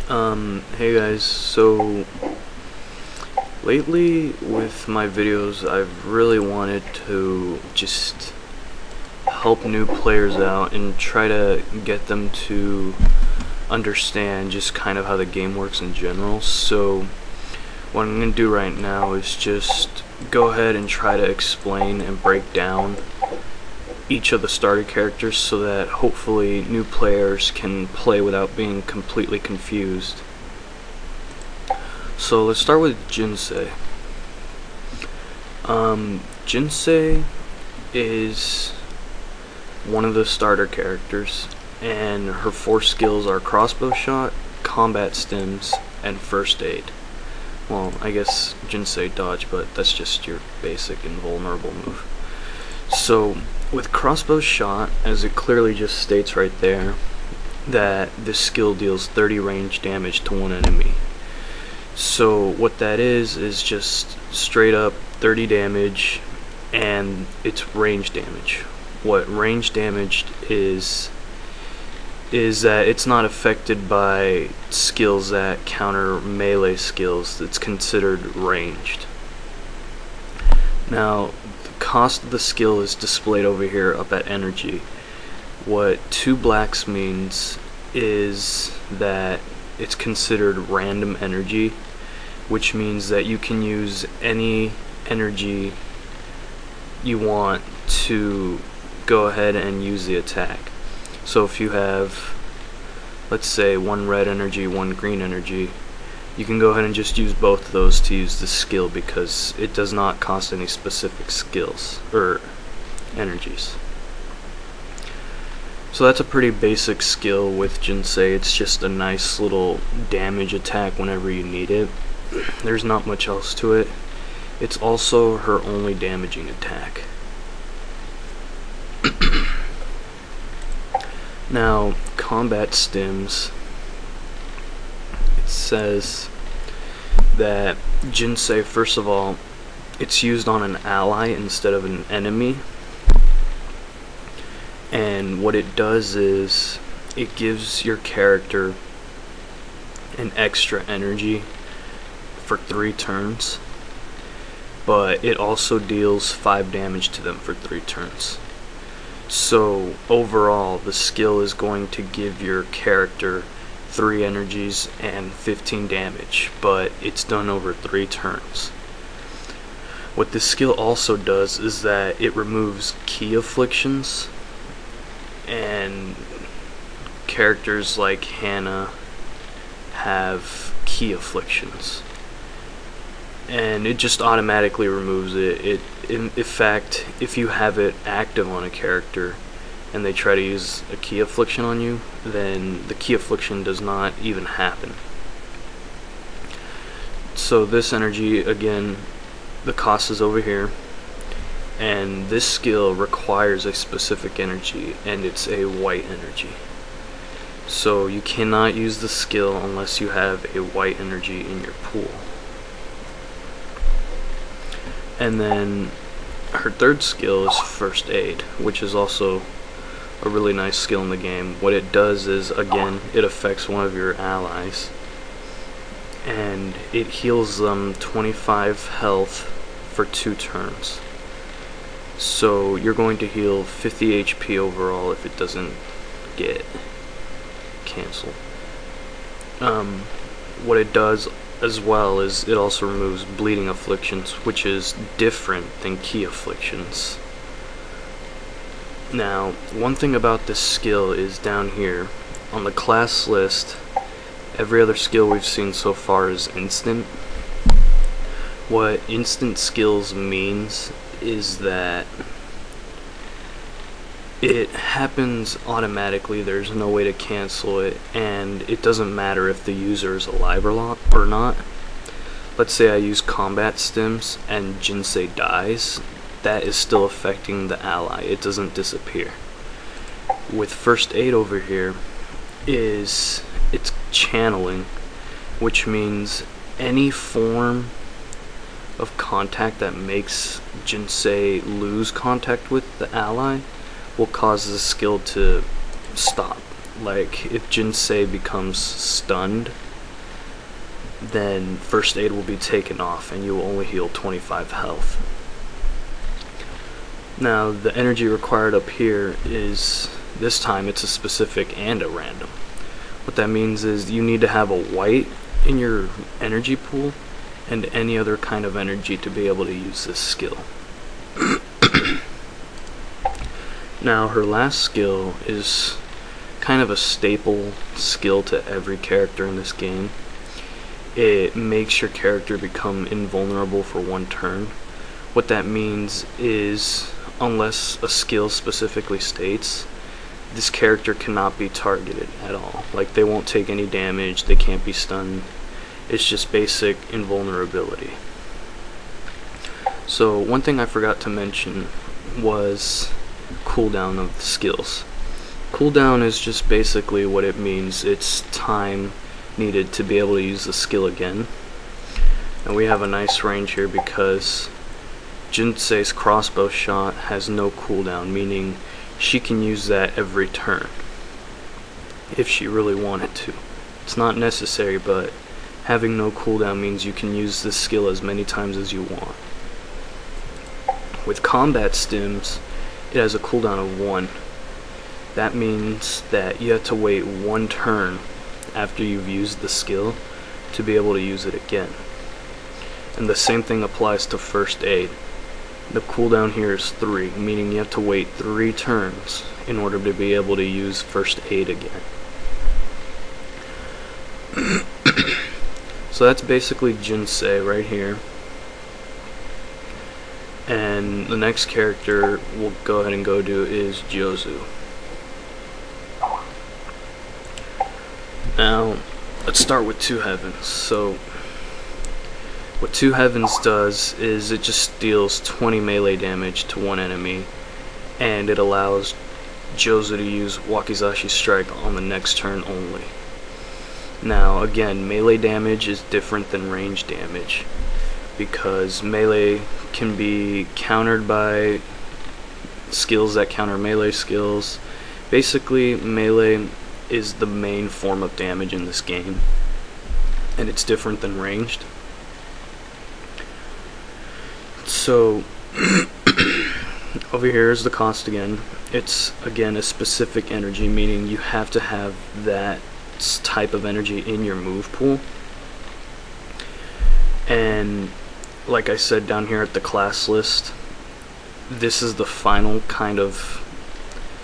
Hey guys, so lately with my videos I've really wanted to just help new players out and try to get them to understand just kind of how the game works in general. So what I'm going to do right now is just go ahead and try to explain and break down each of the starter characters so that hopefully new players can play without being completely confused. So let's start with Jinsei. Jinsei is one of the starter characters, and her 4 skills are crossbow shot, combat stims, and first aid. Well, I guess Jinsei dodge, but that's just your basic invulnerable move. So with crossbow shot, as it clearly just states right there, that this skill deals 30 range damage to one enemy. So what that is just straight up 30 damage, and it's range damage. What range damage is that it's not affected by skills that counter melee skills. It's considered ranged. Now the cost of the skill is displayed over here up at energy. What 2 blacks means is that it's considered random energy, which means that you can use any energy you want to go ahead and use the attack. So if you have, let's say, 1 red energy, 1 green energy, you can go ahead and just use both of those to use the skill because it does not cost any specific skills or energies. So that's a pretty basic skill with Jinsei. It's just a nice little damage attack whenever you need it. There's not much else to it. It's also her only damaging attack. Now, combat stims. It says that Jinsei, first of all, it's used on an ally instead of an enemy. And what it does is it gives your character an extra energy for 3 turns, but it also deals 5 damage to them for 3 turns. So overall the skill is going to give your character 3 energies and 15 damage, but it's done over 3 turns. What this skill also does is that it removes key afflictions, and characters like Hannah have key afflictions, and it just automatically removes it. In fact, if you have it active on a character and they try to use a key affliction on you, then the key affliction does not even happen. So this energy, again, the cost is over here, and this skill requires a specific energy, and it's a white energy. So you cannot use the skill unless you have a white energy in your pool. And then her 3rd skill is first aid, which is also a really nice skill in the game. What it does is, again, it affects one of your allies, and it heals them 25 health for 2 turns. So you're going to heal 50 HP overall if it doesn't get cancelled. What it does as well is it also removes bleeding afflictions, which is different than key afflictions. Now, one thing about this skill is down here on the class list, every other skill we've seen so far is instant. What instant skills means is that it happens automatically. There's no way to cancel it, and it doesn't matter if the user is alive or not. Let's say I use combat stims and Jinsei dies, that is still affecting the ally. It doesn't disappear. With first aid over here it's channeling, which means any form of contact that makes Jinsei lose contact with the ally will cause the skill to stop. Like if Jinsei becomes stunned, then first aid will be taken off and you will only heal 25 health. Now the energy required up here is, this time it's a specific and a random. What that means is you need to have a white in your energy pool and any other kind of energy to be able to use this skill. Now her last skill is kind of a staple skill to every character in this game. It makes your character become invulnerable for one turn. What that means is, unless a skill specifically states, this character cannot be targeted at all. Like, they won't take any damage, they can't be stunned. It's just basic invulnerability. So one thing I forgot to mention was cooldown of the skills. Cooldown is just basically what it means. It's time needed to be able to use the skill again. And we have a nice range here because Jinsei's crossbow shot has no cooldown, meaning she can use that every turn if she really wanted to. It's not necessary, but having no cooldown means you can use this skill as many times as you want. With combat stims, it has a cooldown of 1. That means that you have to wait 1 turn after you've used the skill to be able to use it again. And the same thing applies to first aid. The cooldown here is 3, meaning you have to wait 3 turns in order to be able to use first aid again. So that's basically Jinsei right here. And the next character we'll go ahead and go to is Jozu. Now, let's start with Two Heavens. So, what Two Heavens does is it just deals 20 melee damage to one enemy, and it allows Jozu to use Wakizashi Strike on the next turn only. Now, again, melee damage is different than range damage, because melee can be countered by skills that counter melee skills. Basically, melee is the main form of damage in this game, and it's different than ranged. So over here is the cost again. It's again a specific energy, meaning you have to have that type of energy in your move pool. And like I said down here at the class list, this is the final kind of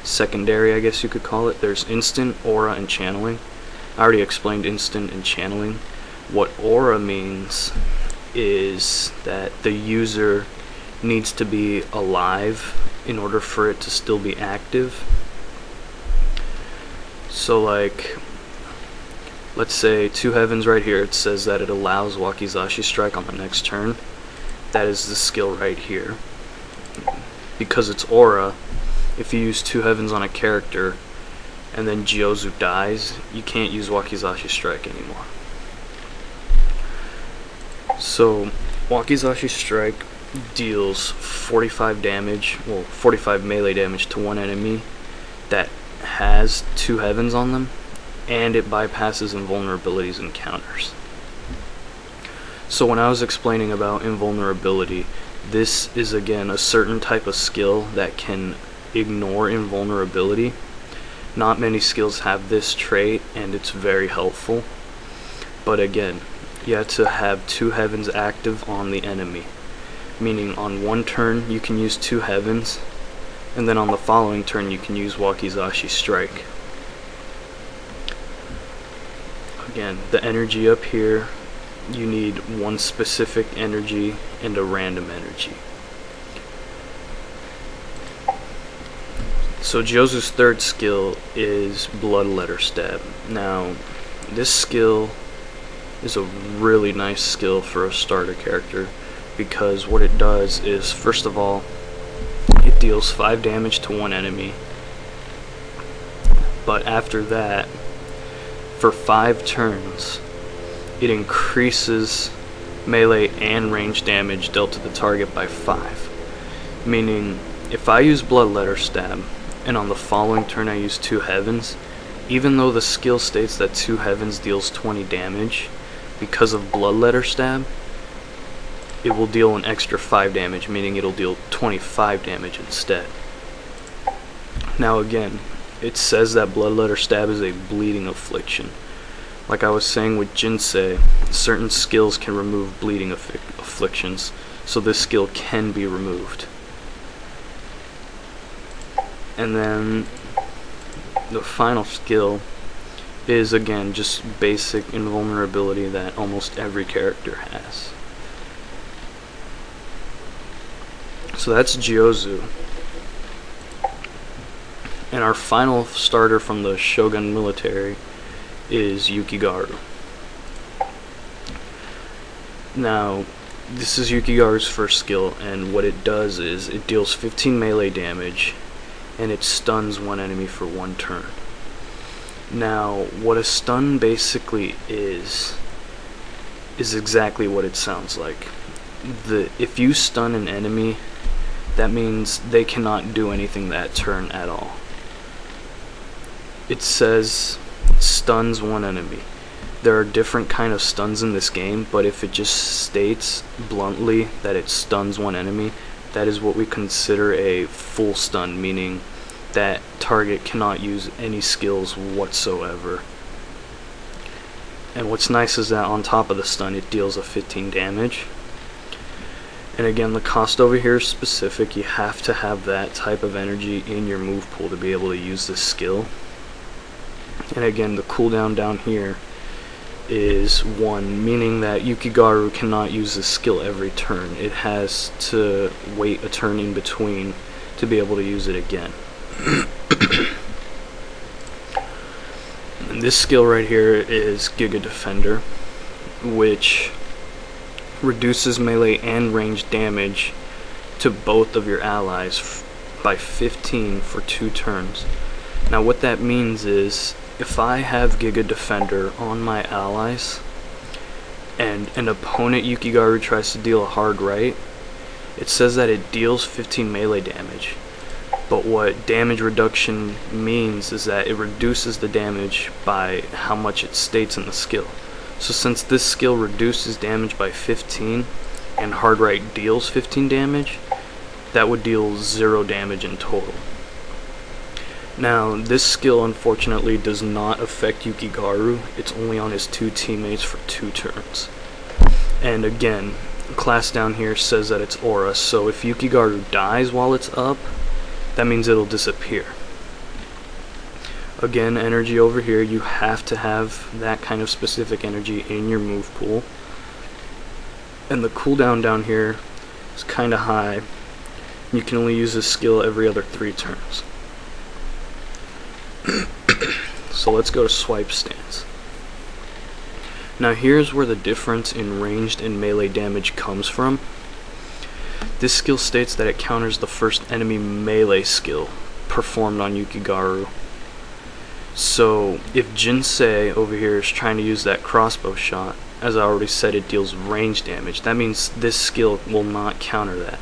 secondary, I guess you could call it. There's instant, aura, and channeling. I already explained instant and channeling. What aura means is that the user needs to be alive in order for it to still be active. So like, let's say Two Heavens right here, it says that it allows Wakizashi Strike on the next turn. That is the skill right here. Because it's aura, if you use Two Heavens on a character and then Jozu dies, you can't use Wakizashi Strike anymore. So Wakizashi Strike deals 45 damage, well 45 melee damage to one enemy that has Two Heavens on them, and it bypasses invulnerabilities and counters. So when I was explaining about invulnerability, this is again a certain type of skill that can ignore invulnerability. Not many skills have this trait, and it's very helpful. But again, you have to have Two Heavens active on the enemy, meaning on one turn you can use Two Heavens, and then on the following turn you can use Wakizashi Strike. Again, the energy up here, you need one specific energy and a random energy. So Jozu's third skill is Bloodletter Stab. Now, this skill is a really nice skill for a starter character, because what it does is, first of all, it deals 5 damage to one enemy, but after that, for 5 turns, it increases melee and range damage dealt to the target by 5. Meaning, if I use Bloodletter Stab, and on the following turn I use Two Heavens, even though the skill states that Two Heavens deals 20 damage, because of Bloodletter Stab, it will deal an extra 5 damage, meaning it'll deal 25 damage instead. Now again, it says that Bloodletter Stab is a bleeding affliction. Like I was saying with Jinsei, certain skills can remove bleeding afflictions, so this skill can be removed. And then the final skill is again just basic invulnerability that almost every character has. So that's Jiozu. And our final starter from the Shogun military is Yukigaru. Now, this is Yukigaru's first skill, and what it does is it deals 15 melee damage and it stuns one enemy for 1 turn. Now, what a stun basically is exactly what it sounds like. If you stun an enemy, that means they cannot do anything that turn at all. It says stuns one enemy. There are different kind of stuns in this game, but if it just states bluntly that it stuns one enemy, that is what we consider a full stun, meaning that target cannot use any skills whatsoever. And what's nice is that on top of the stun, it deals a 15 damage. And again, the cost over here is specific. You have to have that type of energy in your move pool to be able to use this skill. And again, the cooldown down here is 1, meaning that Yukigaru cannot use this skill every turn. It has to wait a turn in between to be able to use it again. And this skill right here is Giga Defender, which reduces melee and ranged damage to both of your allies by 15 for 2 turns. Now what that means is, if I have Giga Defender on my allies and an opponent Yukigaru tries to deal a hard right, it says that it deals 15 melee damage. But what damage reduction means is that it reduces the damage by how much it states in the skill. So since this skill reduces damage by 15 and hard right deals 15 damage, that would deal 0 damage in total. Now, this skill unfortunately does not affect Yukigaru. It's only on his 2 teammates for 2 turns. And again, class down here says that it's aura, so if Yukigaru dies while it's up, that means it'll disappear. Again, energy over here, you have to have that kind of specific energy in your move pool. And the cooldown down here is kind of high. You can only use this skill every other 3 turns. So let's go to swipe stance. Now here's where the difference in ranged and melee damage comes from. This skill states that it counters the first enemy melee skill performed on Yukigaru. So if Jinsei over here is trying to use that crossbow shot, as I already said, it deals range damage. That means this skill will not counter that.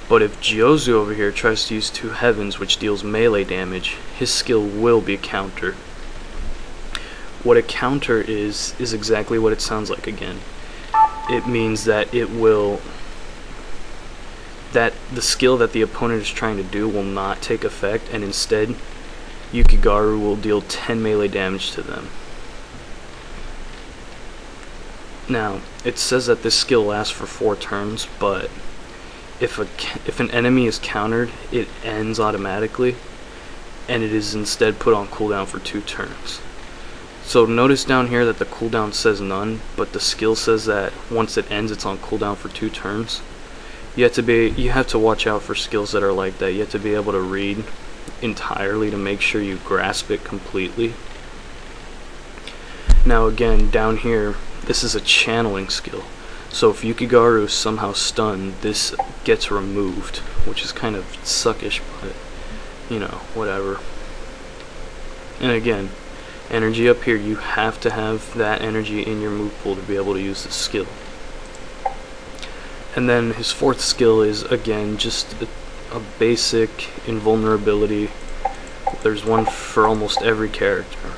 But if Jiozu over here tries to use 2 heavens, which deals melee damage, his skill will be countered. What a counter is exactly what it sounds like again. It means that the skill that the opponent is trying to do will not take effect, and instead Yukigaru will deal 10 melee damage to them. Now, it says that this skill lasts for 4 turns, but if an enemy is countered, it ends automatically, and it is instead put on cooldown for 2 turns. So notice down here that the cooldown says none, but the skill says that once it ends, it's on cooldown for 2 turns. You have to watch out for skills that are like that. You have to be able to read entirely to make sure you grasp it completely. Now again, down here, this is a channeling skill. So if Yukigaru is somehow stunned, this gets removed, which is kind of suckish, but you know, whatever. And again, energy up here, you have to have that energy in your move pool to be able to use this skill. And then his 4th skill is again just a basic invulnerability. There's one for almost every character.